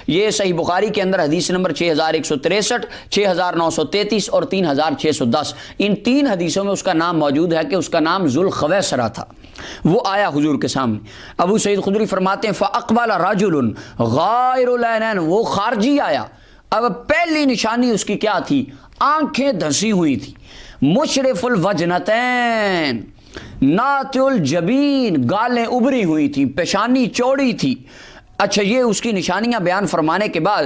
یہ صحیح بخاری کے اندر حدیث نمبر 6163، 6933 اور 3610، ان 3 حدیثوں میں اس کا نام موجود ہے کہ اس کا نام ذوالخویسرہ تھا۔ وہ آیا حضور کے سامنے، ابو سعید خدری فرماتے ہیں فاقبل رجل غائر العینین، وہ خارجی آیا۔ اب پہلی نشانی اس کی کیا تھی؟ آنکھیں دھسی ہوئی تھی، مشرف الوجنتین، ناتع الجبین، گالیں ابری ہوئی تھی، پیشانی چوڑی تھی۔ اچھا، یہ اس کی نشانیاں بیان فرمانے کے بعد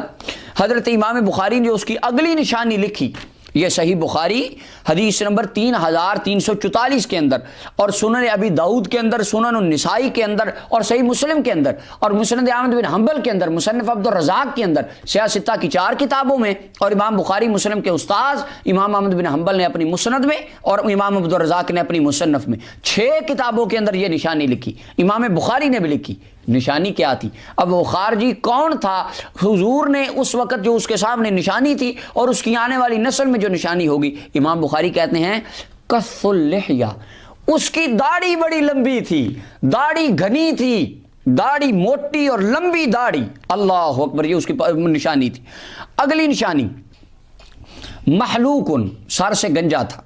حضرت امام بخاری نے جو اس کی اگلی نشانی لکھی، یہ صحیح بخاری حدیث نمبر 3344 کے اندر، اور سنن ابی داؤد کے اندر، سنن النسائی کے اندر، اور صحیح مسلم کے اندر، اور مسند احمد بن حنبل کے اندر، مصنف عبد الرزاق کے اندر، سیاہ ستہ کی 4 کتابوں میں، اور امام بخاری مسلم کے استاذ امام احمد بن حنبل نے اپنی مسند میں، اور امام عبد الرزاق نے اپنی مصنف میں، 6 کتابوں کے اندر یہ نشانی لکھی۔ امام بخاری نے بھی لکھی۔ نشانی کیا تھی؟ اب وہ خارجی کون تھا؟ حضور نے اس وقت جو اس کے سامنے نشانی تھی اور اس کی آنے والی نسل میں جو نشانی ہوگی، امام بخاری کہتے ہیں کث اللحیہ، اس کی داڑھی بڑی لمبی تھی، داڑھی گھنی تھی، داڑھی موٹی اور لمبی داڑھی۔ اللہ اکبر، یہ اس کی نشانی تھی۔ اگلی نشانی محلوق، سر سے گنجا تھا۔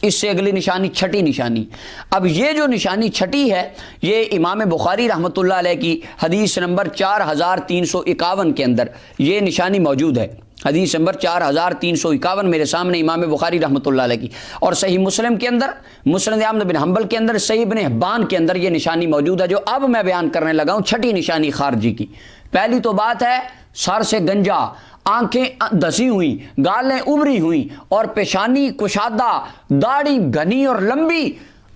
اس سے اگلی نشانی چھٹی نشانی۔ اب یہ جو نشانی چھٹی ہے، یہ امام بخاری رحمۃ اللہ علیہ کی حدیث نمبر 4351 کے اندر یہ نشانی موجود ہے۔ حدیث نمبر 4351 میرے سامنے امام بخاری رحمۃ اللہ علیہ کی، اور صحیح مسلم کے اندر، مسند احمد بن حنبل کے اندر، صحیح ابن حبان کے اندر یہ نشانی موجود ہے جو اب میں بیان کرنے لگا ہوں، چھٹی نشانی خارجی کی۔ پہلی تو بات ہے سر سے گنجا، آنکھیں دسی ہوئی، گالیں ابری ہوئی، اور پیشانی کشادہ، داڑھی گھنی اور لمبی۔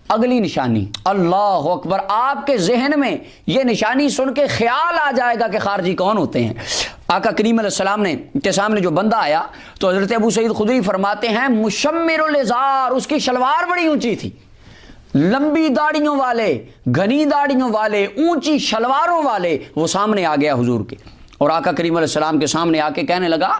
اگلی نشانی، اللہ اکبر، آپ کے ذہن میں یہ نشانی سن کے خیال آ جائے گا کہ خارجی کون ہوتے ہیں۔ آقا کریم علیہ السلام نے کے سامنے جو بندہ آیا تو حضرت ابو سعید خدری فرماتے ہیں مشمر الازار، اس کی شلوار بڑی اونچی تھی، لمبی داڑھیوں والے، گھنی داڑھیوں والے، اونچی شلواروں والے، وہ سامنے آ گیا حضور کے، اور آقا کریم علیہ السلام کے سامنے آ کے کہنے لگا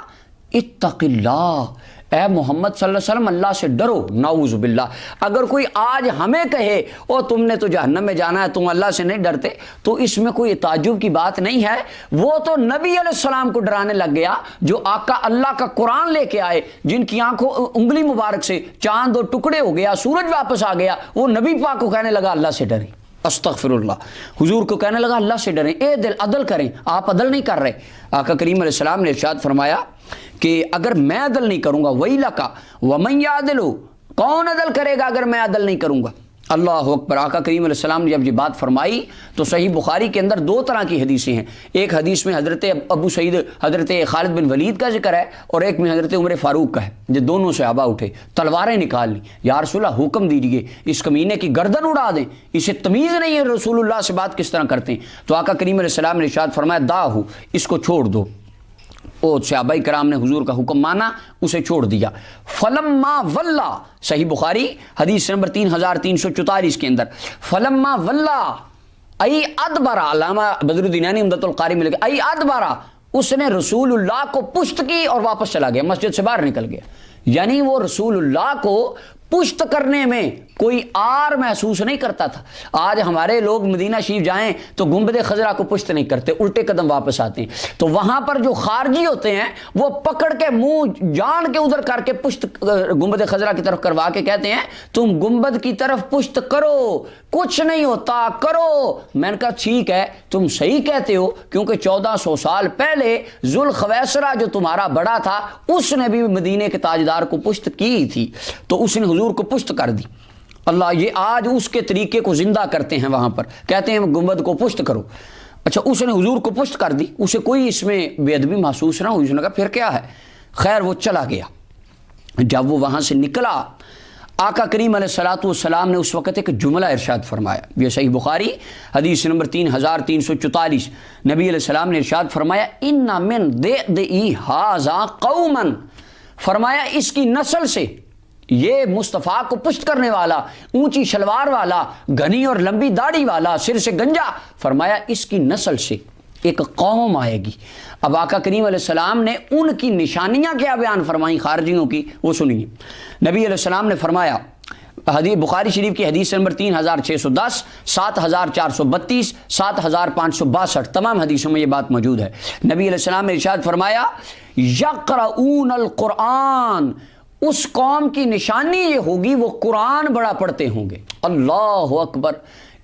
اتق اللہ، اے محمد صلی اللہ علیہ وسلم اللہ سے ڈرو۔ نعوذ باللہ، اگر کوئی آج ہمیں کہے او تم نے تو جہنم میں جانا ہے، تم اللہ سے نہیں ڈرتے، تو اس میں کوئی تعجب کی بات نہیں ہے۔ وہ تو نبی علیہ السلام کو ڈرانے لگ گیا، جو آقا اللہ کا قرآن لے کے آئے، جن کی آنکھوں انگلی مبارک سے چاند 2 ٹکڑے ہو گیا، سورج واپس آ گیا، وہ نبی پاک کو کہنے لگا اللہ سے ڈریں۔ استغفر اللہ، حضور کو کہنے لگا اللہ سے ڈریں، اے دل عدل کریں، آپ عدل نہیں کر رہے۔ آقا کریم علیہ السلام نے ارشاد فرمایا کہ اگر میں عدل نہیں کروں گا وَيْلَكَ وَمَنْ يَعْدِلُ، کون عدل کرے گا اگر میں عدل نہیں کروں گا؟ اللہ اکبر۔ آقا کریم علیہ السلام نے جب یہ بات فرمائی تو صحیح بخاری کے اندر 2 طرح کی حدیثیں ہیں۔ ایک حدیث میں حضرت ابو سعید، حضرت خالد بن ولید کا ذکر ہے، اور ایک میں حضرت عمر فاروق کا ہے۔ یہ دونوں صحابہ اٹھے، تلواریں نکال لی، یا رسول اللہ حکم دیجیے اس کمینے کی گردن اڑا دیں، اسے تمیز نہیں ہے رسول اللہ سے بات کس طرح کرتے ہیں۔ تو آقا کریم علیہ السلام نے ارشاد فرمایا داہو، اس کو چھوڑ دو۔ او صحابہ کرام نے حضور کا حکم مانا، اسے چھوڑ دیا۔ فلما ولا، صحیح بخاری حدیث نمبر 3344 کے اندر، فلما ولا ای ادبرا، علامہ بدر الدین عینی عمدۃ القاری میں لکھا ای ادبرا، اس نے رسول اللہ کو پشت کی اور واپس چلا گیا، مسجد سے باہر نکل گیا۔ یعنی وہ رسول اللہ کو پشت کرنے میں کوئی آر محسوس نہیں کرتا تھا۔ آج ہمارے لوگ مدینہ شریف جائیں تو گنبد خضرا کو پشت نہیں کرتے، الٹے قدم واپس آتے ہیں۔ تو وہاں پر جو خارجی ہوتے ہیں وہ پکڑ کے منہ جان کے ادھر کر کے پشت گنبد خضرا کی طرف کروا کے کہتے ہیں تم گنبد کی طرف پشت کرو، کچھ نہیں ہوتا، کرو۔ میں نے کہا ٹھیک ہے، تم صحیح کہتے ہو، کیونکہ 1400 سال پہلے ذوالخویسرہ جو تمہارا بڑا تھا اس نے بھی مدینے کے تاجدار کو پشت کی تھی، تو اس نے حضور کو پشت کر دی۔ اللہ، یہ آج اس کے طریقے کو زندہ کرتے ہیں، وہاں پر کہتے ہیں گنبد کو پشت کرو۔ اچھا، اس نے حضور کو پشت کر دی، اسے کوئی اس میں بے ادبی محسوس نہ ہوئی، اس نے کہا پھر کیا ہے، خیر وہ چلا گیا۔ جب وہ وہاں سے نکلا، آقا کریم علیہ الصلوۃ والسلام نے اس وقت ایک جملہ ارشاد فرمایا، یہ صحیح بخاری حدیث نمبر 3344، نبی علیہ السلام نے ارشاد فرمایا ان من ذی ھذا قوما، فرمایا اس کی نسل سے، یہ مصطفیٰ کو پشت کرنے والا، اونچی شلوار والا، گھنی اور لمبی داڑھی والا، سر سے گنجا، فرمایا اس کی نسل سے ایک قوم آئے گی۔ اب آقا کریم علیہ السلام نے ان کی نشانیاں کیا بیان فرمائیں خارجیوں کی، وہ سنیے۔ نبی علیہ السلام نے فرمایا حدیث بخاری شریف کی حدیث نمبر 3610 7432 7562 تمام حدیثوں میں یہ بات موجود ہے۔ نبی علیہ السلام نے ارشاد فرمایا یقرؤون القرآن، اس قوم کی نشانی یہ ہوگی وہ قرآن بڑا پڑھتے ہوں گے۔ اللہ اکبر،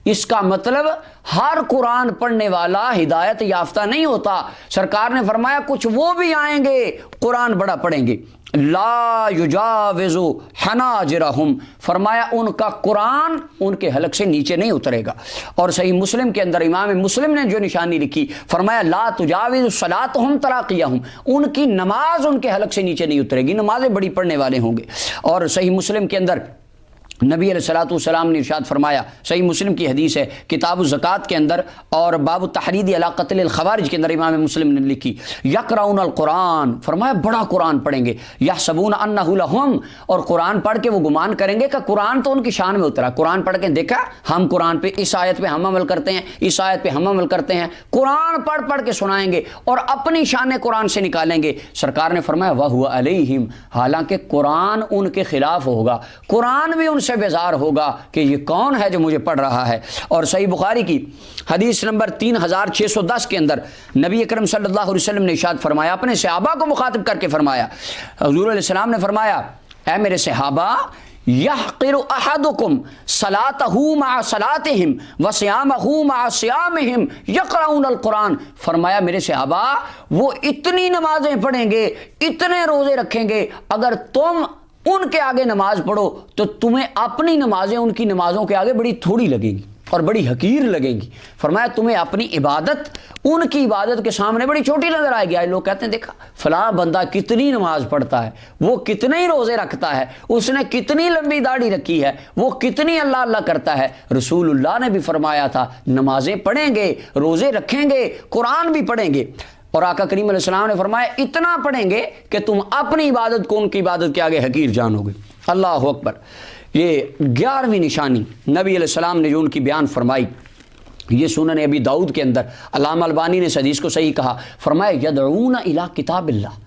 اس کا مطلب ہر قرآن پڑھنے والا ہدایت یافتہ نہیں ہوتا۔ سرکار نے فرمایا کچھ وہ بھی آئیں گے قرآن بڑا پڑھیں گے، لا یجاوز حناجرہم، فرمایا ان کا قرآن ان کے حلق سے نیچے نہیں اترے گا۔ اور صحیح مسلم کے اندر امام مسلم نے جو نشانی لکھی فرمایا لا تجاوز صلاتہم تراقیہم، ان کی نماز ان کے حلق سے نیچے نہیں اترے گی، نمازیں بڑی پڑھنے والے ہوں گے۔ اور صحیح مسلم کے اندر نبی علیہ الصلوۃ والسلام نے ارشاد فرمایا، صحیح مسلم کی حدیث ہے کتاب الزکوٰۃ کے اندر اور باب التحرید علی قتل الخوارج کے اندر امام مسلم نے لکھی یقرؤون القرآن، فرمایا بڑا قرآن پڑھیں گے، یحسبون انہ لہم، اور قرآن پڑھ کے وہ گمان کریں گے کہ قرآن تو ان کی شان میں اترا، قرآن پڑھ کے دیکھا ہم قرآن پہ اس آیت پہ ہم عمل کرتے ہیں، اس آیت پہ ہم عمل کرتے ہیں، قرآن پڑھ پڑھ کے سنائیں گے اور اپنی شان قرآن سے نکالیں گے۔ سرکار نے فرمایا وَهُوَ عَلَيْهِمْ، حالانکہ قرآن ان کے خلاف ہوگا، قرآن بھی ان سے بیزار ہوگا کہ یہ کون ہے جو مجھے پڑھ رہا ہے۔ اور صحیح بخاری کی حدیث نمبر 3610 کے اندر نبی اکرم صلی اللہ علیہ وسلم نے ارشاد فرمایا، اپنے صحابہ کو مخاطب کر کے فرمایا، حضور علیہ السلام نے فرمایا اے میرے صحابہ یحقر احدکم صلاتہ مع صلاتہم وصیامہ مع صیامہم یقرؤون القرآن، فرمایا میرے صحابہ وہ اتنی نمازیں پڑھیں گے، اتنے روزے رکھیں گے، اگر تم ان کے آگے نماز پڑھو تو تمہیں اپنی نمازیں ان کی نمازوں کے آگے بڑی تھوڑی لگیں گی اور بڑی حقیر لگیں گی۔ فرمایا تمہیں اپنی عبادت ان کی عبادت کے سامنے بڑی چھوٹی نظر آئے گی۔ لوگ کہتے ہیں دیکھا فلاں بندہ کتنی نماز پڑھتا ہے، وہ کتنے ہی روزے رکھتا ہے، اس نے کتنی لمبی داڑھی رکھی ہے، وہ کتنی اللہ اللہ کرتا ہے۔ رسول اللہ نے بھی فرمایا تھا نمازیں پڑھیں گے، روزے رکھیں گے، قرآن بھی پڑھیں گے، اور آقا کریم علیہ السلام نے فرمایا اتنا پڑھیں گے کہ تم اپنی عبادت کو ان کی عبادت کے آگے حقیر جانو گے۔ اللہ اکبر، یہ 11ویں نشانی نبی علیہ السلام نے جو ان کی بیان فرمائی، یہ سنن ابی داؤد کے اندر علامہ البانی نے اس حدیث کو صحیح کہا، فرمایا یدعون الی کتاب اللہ،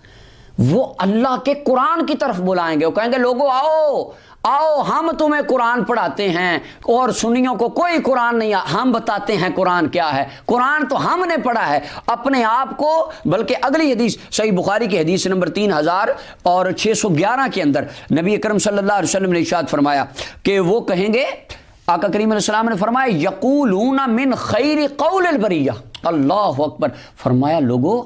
وہ اللہ کے قرآن کی طرف بلائیں گے، وہ کہیں گے لوگو آؤ آؤ ہم تمہیں قرآن پڑھاتے ہیں، اور سنیوں کو کوئی قرآن نہیں، ہم بتاتے ہیں قرآن کیا ہے، قرآن تو ہم نے پڑھا ہے اپنے آپ کو۔ بلکہ اگلی حدیث صحیح بخاری کی حدیث نمبر 3611 کے اندر نبی اکرم صلی اللہ علیہ وسلم نے ارشاد فرمایا کہ وہ کہیں گے، آقا کریم علیہ السلام نے فرمایا یقولون من خیر قول البریہ، اللہ اکبر، فرمایا لوگوں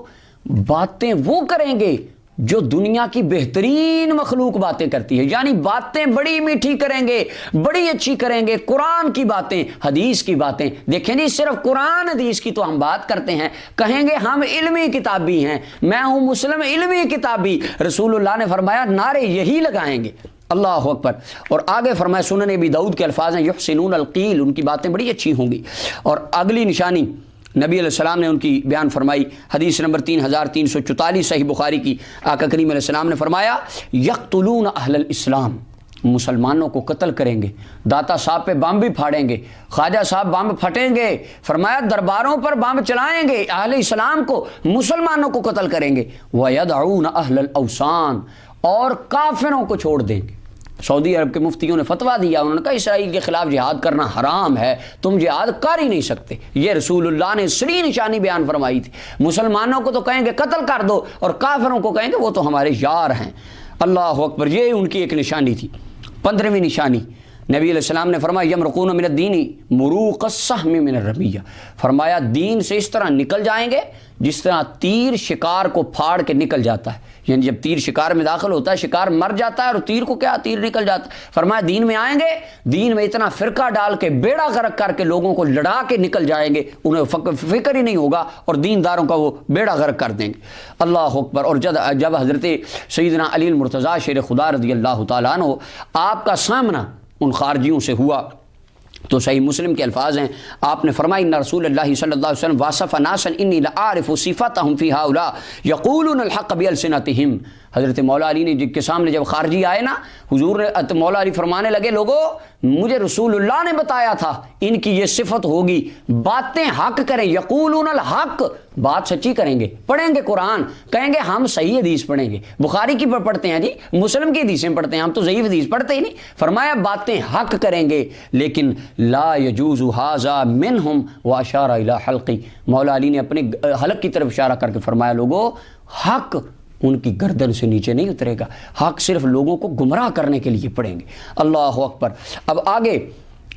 باتیں وہ کریں گے جو دنیا کی بہترین مخلوق باتیں کرتی ہے، یعنی باتیں بڑی میٹھی کریں گے، بڑی اچھی کریں گے، قرآن کی باتیں، حدیث کی باتیں۔ دیکھیں جی صرف قرآن حدیث کی تو ہم بات کرتے ہیں، کہیں گے ہم علمی کتابی ہیں، میں ہوں مسلم علمی کتابی، رسول اللہ نے فرمایا نعرے یہی لگائیں گے۔ اللہ اکبر، اور آگے فرمایا سنن ابی داؤد کے الفاظ ہیں یحسنون القیل، ان کی باتیں بڑی اچھی ہوں گی۔ اور اگلی نشانی نبی علیہ السلام نے ان کی بیان فرمائی، حدیث نمبر 3344 صحیح بخاری کی، آقا کریم علیہ السلام نے فرمایا یقتلون اہل الاسلام، مسلمانوں کو قتل کریں گے، داتا صاحب پہ بم بھی پھاڑیں گے، خواجہ صاحب بم پھٹیں گے، فرمایا درباروں پر بم چلائیں گے، اہل اسلام کو مسلمانوں کو قتل کریں گے، وَيَدْعُونَ أَهْلَ الْأَوْثَانِ، اور کافروں کو چھوڑ دیں گے۔ سعودی عرب کے مفتیوں نے فتویٰ دیا، انہوں نے کہا اسرائیل کے خلاف جہاد کرنا حرام ہے، تم جہاد کر ہی نہیں سکتے۔ یہ رسول اللہ نے سری نشانی بیان فرمائی تھی، مسلمانوں کو تو کہیں گے قتل کر دو اور کافروں کو کہیں گے وہ تو ہمارے یار ہیں۔ اللہ اکبر، یہ ان کی ایک نشانی تھی۔ 15ویں نشانی نبی علیہ السلام نے فرمایا یمرقون من الدین مروق السهم من الرمیہ، فرمایا دین سے اس طرح نکل جائیں گے جس طرح تیر شکار کو پھاڑ کے نکل جاتا ہے، یعنی جب تیر شکار میں داخل ہوتا ہے شکار مر جاتا ہے اور تیر کو کیا، تیر نکل جاتا ہے۔ فرمایا دین میں آئیں گے، دین میں اتنا فرقہ ڈال کے بیڑا غرق کر کے لوگوں کو لڑا کے نکل جائیں گے، انہیں فکر ہی نہیں ہوگا اور دینداروں کا وہ بیڑا غرق کر دیں گے۔ اللہ اکبر، اور جب حضرت سیدنا علی المرتضیٰ شیر خدا رضی اللہ تعالیٰ عنہ آپ کا سامنا ان خارجیوں سے ہوا تو صحیح مسلم کے الفاظ ہیں، آپ نے فرمایا ان رسول اللہ صلی اللہ علیہ وسلم واصف ناسا انی لأعرف صفاتهم فی ہؤلاء یقولون الحق بألسنتهم، حضرت مولا علی نے جن کے سامنے جب خارجی آئے نا، حضور نے مولا علی فرمانے لگے لوگو مجھے رسول اللہ نے بتایا تھا ان کی یہ صفت ہوگی، باتیں حق کریں، یقولون الحق، بات سچی کریں گے، پڑھیں گے قرآن، کہیں گے ہم صحیح حدیث پڑھیں گے، بخاری کی پڑھتے ہیں جی، مسلم کی حدیثیں پڑھتے ہیں، ہم تو ضعیف حدیث پڑھتے ہی نہیں۔ فرمایا باتیں حق کریں گے، لیکن لا یجوز ھذا منہم واشار الی حلقی، مولا علی نے اپنے حلق کی طرف اشارہ کر کے فرمایا لوگو حق ان کی گردن سے نیچے نہیں اترے گا، حق صرف لوگوں کو گمراہ کرنے کے لیے پڑھیں گے۔ اللہ اکبر۔ اب آگے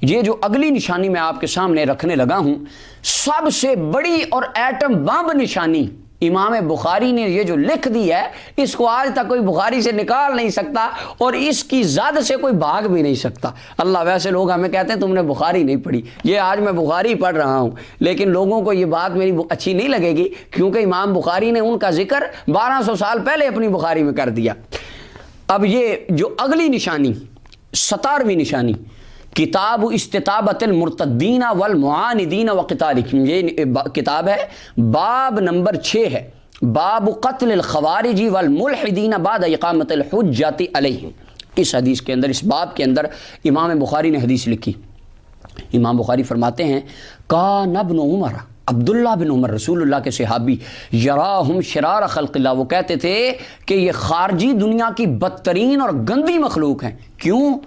یہ جو اگلی نشانی میں آپ کے سامنے رکھنے لگا ہوں، سب سے بڑی اور ایٹم بم نشانی امام بخاری نے یہ جو لکھ دی ہے، اس کو آج تک کوئی بخاری سے نکال نہیں سکتا اور اس کی زد سے کوئی بھاگ بھی نہیں سکتا۔ اللہ، ویسے لوگ ہمیں کہتے ہیں تم نے بخاری نہیں پڑھی، یہ آج میں بخاری پڑھ رہا ہوں، لیکن لوگوں کو یہ بات میری اچھی نہیں لگے گی، کیونکہ امام بخاری نے ان کا ذکر 1200 سال پہلے اپنی بخاری میں کر دیا۔ اب یہ جو اگلی نشانی 17ویں نشانی، کتاب استطابت المرتدین والمعاندین وقتالہم، یہ کتاب ہے، باب نمبر 6 ہے، باب قتل الخوارج والملحدین بعد اقامت الحجۃ علیہم۔ اس حدیث کے اندر، اس باب کے اندر امام بخاری نے حدیث لکھی۔ امام بخاری فرماتے ہیں کان ابن عمر، عبداللہ بن عمر رسول اللہ کے صحابی، یراہم شرار خلق اللہ، وہ کہتے تھے کہ یہ خارجی دنیا کی بدترین اور گندی مخلوق ہیں۔ کیوں؟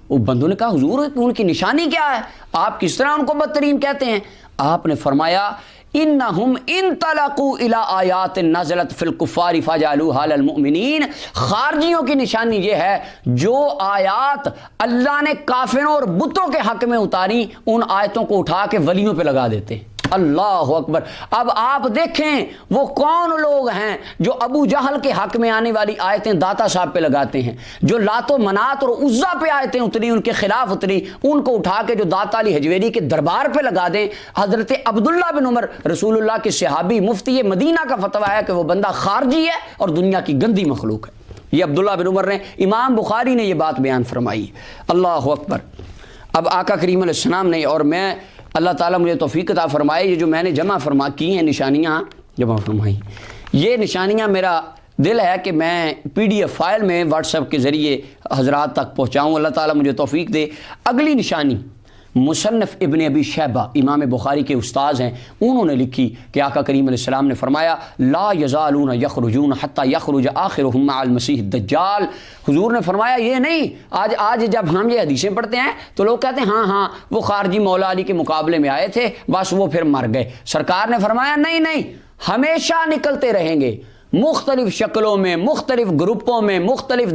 وہ بندوں نے کہا حضور ان کی نشانی کیا ہے، آپ کس طرح ان کو بدترین کہتے ہیں؟ آپ نے فرمایا انہم انطلقوا الی آیات نزلت فی الکفار فجعلوها للمؤمنین، خارجیوں کی نشانی یہ ہے جو آیات اللہ نے کافروں اور بتوں کے حق میں اتاری، ان آیتوں کو اٹھا کے ولیوں پہ لگا دیتے ہیں۔ اللہ اکبر۔ اب آپ دیکھیں وہ کون لوگ ہیں جو ابو جہل کے حق میں آنے والی آیتیں داتا صاحب پہ لگاتے ہیں، جو لات و منات اور عزا پہ آیتیں اتری، ان کے خلاف اتری، ان کو اٹھا کے جو داتا علی حجویری کے دربار پہ لگا دیں۔ حضرت عبداللہ بن عمر رسول اللہ کے صحابی، مفتی مدینہ کا فتویٰ ہے کہ وہ بندہ خارجی ہے اور دنیا کی گندی مخلوق ہے۔ یہ عبداللہ بن عمر نے، امام بخاری نے یہ بات بیان فرمائی۔ اللہ اکبر۔ اب آقا کریم علیہ السلام نے، اور میں اللہ تعالیٰ مجھے توفیق عطا فرمائے، یہ جو میں نے جمع فرما کی ہیں نشانیاں جمع فرمائی، یہ نشانیاں میرا دل ہے کہ میں PDF فائل میں واٹس ایپ کے ذریعے حضرات تک پہنچاؤں، اللہ تعالیٰ مجھے توفیق دے۔ اگلی نشانی مصنف ابن ابی شیبہ، امام بخاری کے استاذ ہیں، انہوں نے لکھی کہ آقا کریم علیہ السلام نے فرمایا لا یزالون یخرجون حتی یخرج آخرهم مع المسیح الدجال۔ حضور نے فرمایا یہ نہیں، آج جب ہم یہ حدیثیں پڑھتے ہیں تو لوگ کہتے ہیں ہاں وہ خارجی مولا علی کے مقابلے میں آئے تھے، بس وہ پھر مر گئے۔ سرکار نے فرمایا نہیں، ہمیشہ نکلتے رہیں گے، مختلف شکلوں میں، مختلف گروپوں میں، مختلف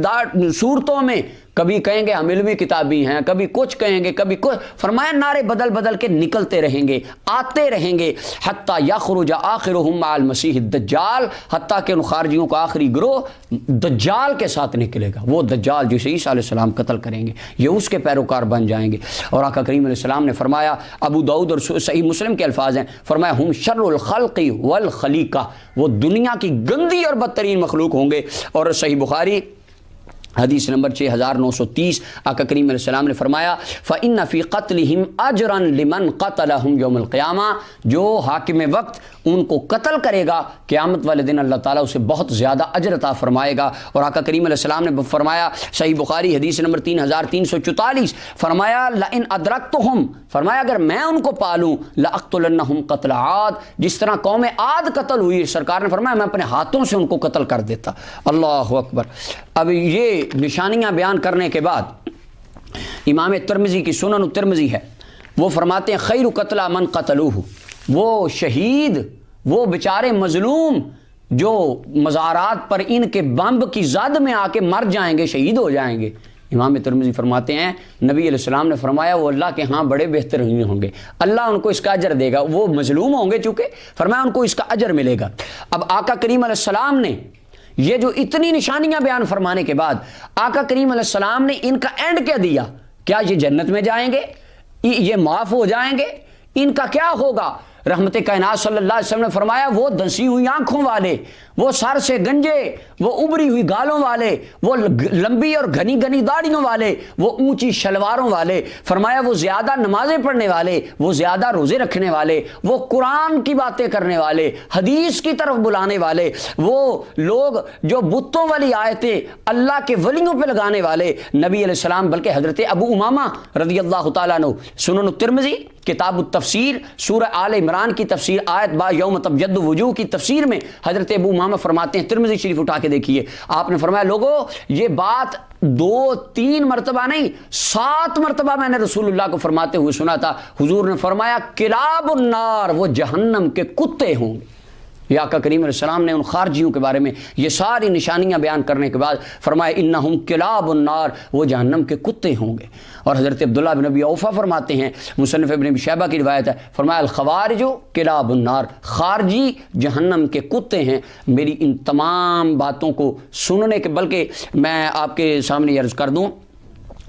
صورتوں میں، کبھی کہیں گے ہم علمی کتابی ہیں، کبھی کچھ کہیں گے، کبھی کچھ، فرمایا نعرے بدل بدل کے نکلتے رہیں گے، آتے رہیں گے، حتی یخرج آخرهم مع المسیح الدجال، حتیٰ کہ ان خارجیوں کا آخری گروہ دجال کے ساتھ نکلے گا، وہ دجال جسے عیسیٰ علیہ السلام قتل کریں گے، یہ اس کے پیروکار بن جائیں گے۔ اور آقا کریم علیہ السلام نے فرمایا، ابو داؤد اور صحیح مسلم کے الفاظ ہیں، فرمایا ہم شر الخلق والخلیقہ، وہ دنیا کی گندی اور بدترین مخلوق ہوں گے۔ اور صحیح بخاری حدیث نمبر 6930، آقا کریم علیہ السلام نے فرمایا فَإِنَّ فِي قَتْلِهِمْ أَجْرًا لِمَنْ قَتَلَهُمْ يَوْمَ الْقِيَامَةِ، جو حاکم وقت ان کو قتل کرے گا قیامت والے دن اللہ تعالیٰ اسے بہت زیادہ اجر عطا فرمائے گا۔ اور آقا کریم علیہ السلام نے فرمایا صحیح بخاری حدیث نمبر 3344، فرمایا لَإِنْ أَدْرَكْتُهُمْ، فرمایا اگر میں ان کو پالوں لَأَقْتُلَنَّهُمْ قَتْلَ عاد، جس طرح قوم عاد قتل ہوئی، سرکار نے فرمایا میں اپنے ہاتھوں سے ان کو قتل کر دیتا۔ اللہ اکبر۔ اب یہ نشانیاں بیان کرنے کے بعد امام ترمذی کی سنن الترمذی ہے، وہ فرماتے ہیں خیر قتلہ من قتلوہ، وہ شہید، وہ بیچارے مظلوم جو مزارات پر ان کے بمب کی زد میں آ کے مر جائیں گے، شہید ہو جائیں گے۔ امام ترمذی فرماتے ہیں نبی علیہ السلام نے فرمایا وہ اللہ کے ہاں بڑے بہترین ہوں گے، اللہ ان کو اس کا اجر دے گا، وہ مظلوم ہوں گے چونکہ، فرمایا ان کو اس کا اجر ملے گا۔ اب آقا کریم علیہ السلام نے یہ جو اتنی نشانیاں بیان فرمانے کے بعد آقا کریم علیہ السلام نے ان کا اینڈ کیا دیا؟ کیا یہ جنت میں جائیں گے؟ یہ معاف ہو جائیں گے؟ ان کا کیا ہوگا؟ رحمت کائنات صلی اللہ علیہ وسلم نے فرمایا وہ دھنسی ہوئی آنکھوں والے، وہ سر سے گنجے، وہ ابری ہوئی گالوں والے، وہ لمبی اور گھنی گھنی داڑھیوں والے، وہ اونچی شلواروں والے، فرمایا وہ زیادہ نمازیں پڑھنے والے، وہ زیادہ روزے رکھنے والے، وہ قرآن کی باتیں کرنے والے، حدیث کی طرف بلانے والے، وہ لوگ جو بتوں والی آیتیں اللہ کے ولیوں پہ لگانے والے، نبی علیہ السلام بلکہ حضرت ابو امامہ رضی اللہ تعالیٰ عنہ سنن الترمذی کتاب التفسیر سورہ آل عمران کی تفسیر آیت با یوم تبجد وجوہ کی تفسیر میں حضرت ابو امامہ فرماتے ہیں، ترمذی شریف اٹھا کے دیکھیے، آپ نے فرمایا لوگو یہ بات 2-3 مرتبہ نہیں 7 مرتبہ میں نے رسول اللہ کو فرماتے ہوئے سنا تھا۔ حضور نے فرمایا کلاب النار، وہ جہنم کے کتے ہوں گے۔ یا آقا کریم علیہ السلام نے ان خارجیوں کے بارے میں یہ ساری نشانیاں بیان کرنے کے بعد فرمایا انہم کلاب النار، وہ جہنم کے کتے ہوں گے۔ اور حضرت عبداللہ بن ابی اوفا فرماتے ہیں، مصنف ابن ابی شیبہ کی روایت ہے، فرمایا الخوارج کلاب النار، خارجی جہنم کے کتے ہیں۔ میری ان تمام باتوں کو سننے کے، بلکہ میں آپ کے سامنے عرض کر دوں،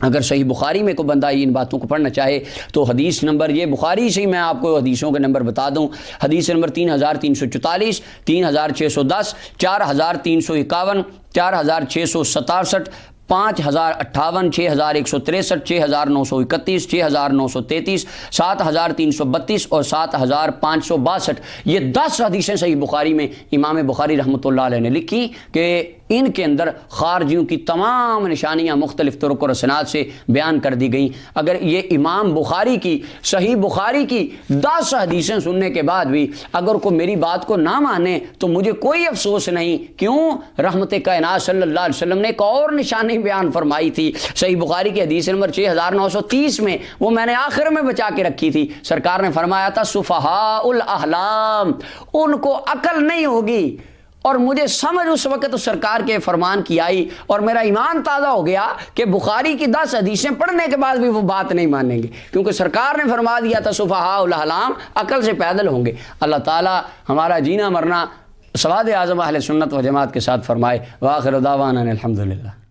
اگر صحیح بخاری میں کوئی بندہ ان باتوں کو پڑھنا چاہے تو حدیث نمبر، یہ بخاری سے ہی میں آپ کو حدیثوں کے نمبر بتا دوں، حدیث نمبر 3344، 3610، 4351، 4667، 5058، 6163، 6931، 6933، 7332 اور 7562۔ یہ 10 حدیثیں صحیح بخاری میں امام بخاری رحمۃ اللہ علیہ نے لکھی کہ ان کے اندر خارجیوں کی تمام نشانیاں مختلف طرق اور اسناد سے بیان کر دی گئیں۔ اگر یہ امام بخاری کی صحیح بخاری کی 10 حدیثیں سننے کے بعد بھی اگر کوئی میری بات کو نہ مانے تو مجھے کوئی افسوس نہیں، کیوں؟ رحمت کائنات صلی اللہ علیہ وسلم نے ایک اور نشانی بیان فرمائی تھی صحیح بخاری کی حدیث نمبر 6930 میں، وہ میں نے آخر میں بچا کے رکھی تھی۔ سرکار نے فرمایا تھا سفہاء الاحلام، ان کو عقل نہیں ہوگی۔ اور مجھے سمجھ اس وقت سرکار کے فرمان کی آئی اور میرا ایمان تازہ ہو گیا کہ بخاری کی 10 حدیثیں پڑھنے کے بعد بھی وہ بات نہیں مانیں گے، کیونکہ سرکار نے فرما دیا تھا سفہاء الاحلام، عقل سے پیدل ہوں گے۔ اللہ تعالی ہمارا جینا مرنا سواد اعظم اہل سنت و جماعت کے ساتھ فرمائے۔ وآخر دعوانا الحمدللہ۔